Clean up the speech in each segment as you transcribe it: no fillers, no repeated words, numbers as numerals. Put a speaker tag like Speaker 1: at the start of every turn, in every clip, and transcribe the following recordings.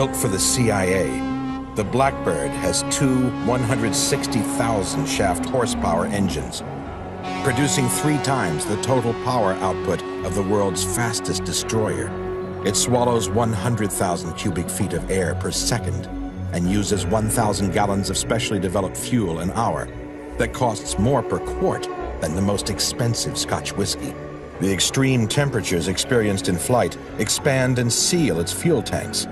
Speaker 1: Built for the CIA, the Blackbird has two 160,000 shaft horsepower engines, producing 3 times the total power output of the world's fastest destroyer. It swallows 100,000 cubic feet of air per second and uses 1,000 gallons of specially developed fuel an hour that costs more per quart than the most expensive Scotch whiskey. The extreme temperatures experienced in flight expand and seal its fuel tanks.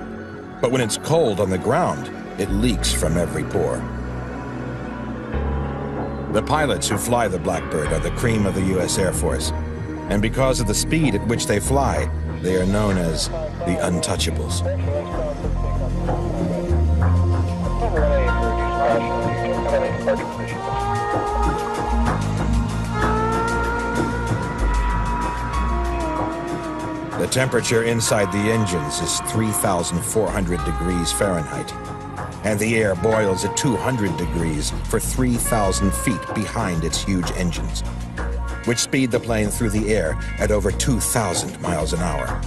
Speaker 1: But when it's cold on the ground, it leaks from every pore. The pilots who fly the Blackbird are the cream of the U.S. Air Force. And because of the speed at which they fly, they are known as the Untouchables. The temperature inside the engines is 3,400 degrees Fahrenheit, and the air boils at 200 degrees for 3,000 feet behind its huge engines, which speed the plane through the air at over 2,000 miles an hour.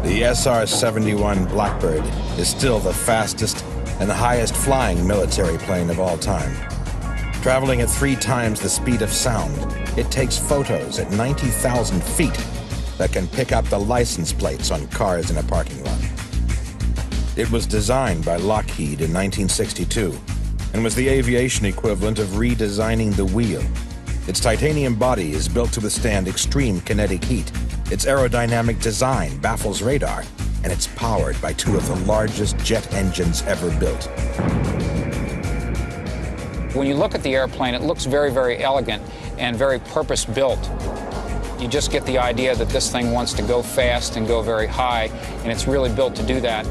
Speaker 1: The SR-71 Blackbird is still the fastest and the highest flying military plane of all time. Traveling at 3 times the speed of sound, it takes photos at 90,000 feet that can pick up the license plates on cars in a parking lot. It was designed by Lockheed in 1962 and was the aviation equivalent of redesigning the wheel. Its titanium body is built to withstand extreme kinetic heat. Its aerodynamic design baffles radar, and it's powered by 2 of the largest jet engines ever built.
Speaker 2: When you look at the airplane, it looks very, very elegant and very purpose-built. You just get the idea that this thing wants to go fast and go very high, and it's really built to do that.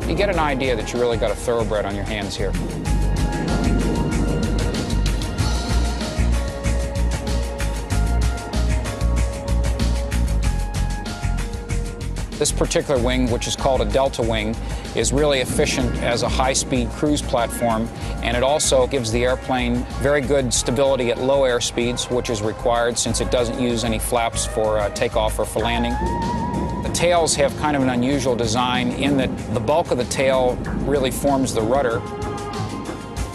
Speaker 2: You get an idea that you really got a thoroughbred on your hands here. This particular wing, which is called a delta wing, is really efficient as a high-speed cruise platform, and it also gives the airplane very good stability at low air speeds, which is required since it doesn't use any flaps for takeoff or for landing. The tails have kind of an unusual design in that the bulk of the tail really forms the rudder.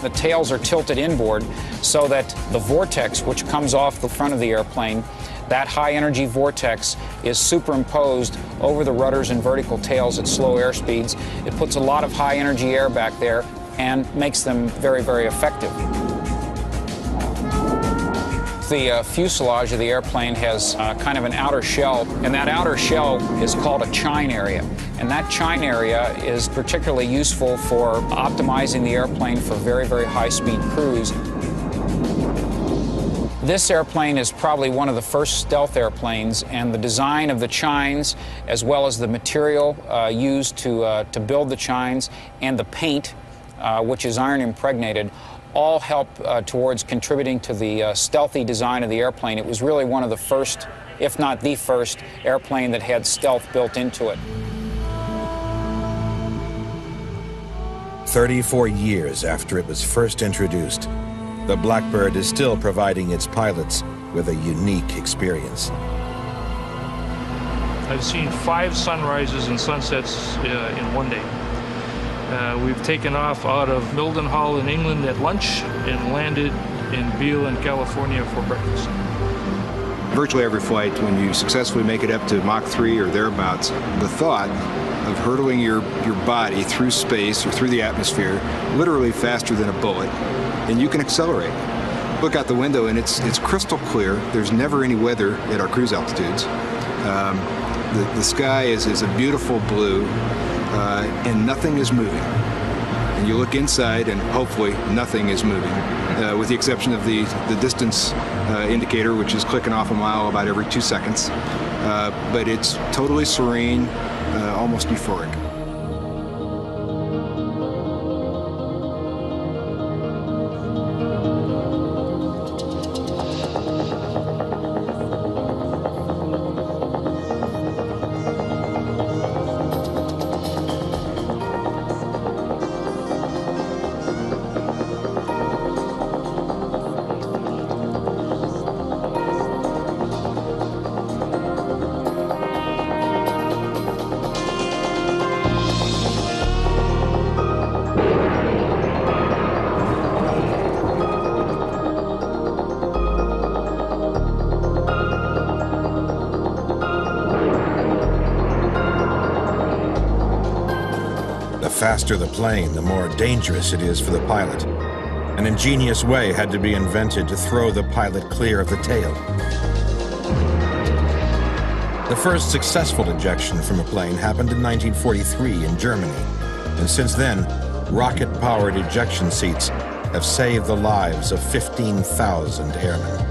Speaker 2: The tails are tilted inboard so that the vortex, which comes off the front of the airplane, that high-energy vortex is superimposed over the rudders and vertical tails at slow air speeds. It puts a lot of high-energy air back there and makes them very, very effective. The fuselage of the airplane has kind of an outer shell, and that outer shell is called a chine area. And that chine area is particularly useful for optimizing the airplane for very, very high-speed cruise. This airplane is probably one of the first stealth airplanes, and the design of the chines, as well as the material used to build the chines, and the paint, which is iron impregnated, all help towards contributing to the stealthy design of the airplane. It was really one of the first, if not the first, airplane that had stealth built into it.
Speaker 1: 34 years after it was first introduced, the Blackbird is still providing its pilots with a unique experience.
Speaker 3: I've seen 5 sunrises and sunsets in one day. We've taken off out of Mildenhall in England at lunch and landed in Beale in California for breakfast.
Speaker 4: Virtually every flight, when you successfully make it up to Mach 3 or thereabouts, the thought of hurtling your body through space or through the atmosphere, literally faster than a bullet, and you can accelerate. Look out the window and it's crystal clear. There's never any weather at our cruise altitudes. The sky is a beautiful blue, and nothing is moving. And you look inside and hopefully nothing is moving, with the exception of the distance indicator, which is clicking off a mile about every 2 seconds. But it's totally serene, almost euphoric.
Speaker 1: faster the plane, the more dangerous it is for the pilot. An ingenious way had to be invented to throw the pilot clear of the tail. The first successful ejection from a plane happened in 1943 in Germany, and since then, rocket-powered ejection seats have saved the lives of 15,000 airmen.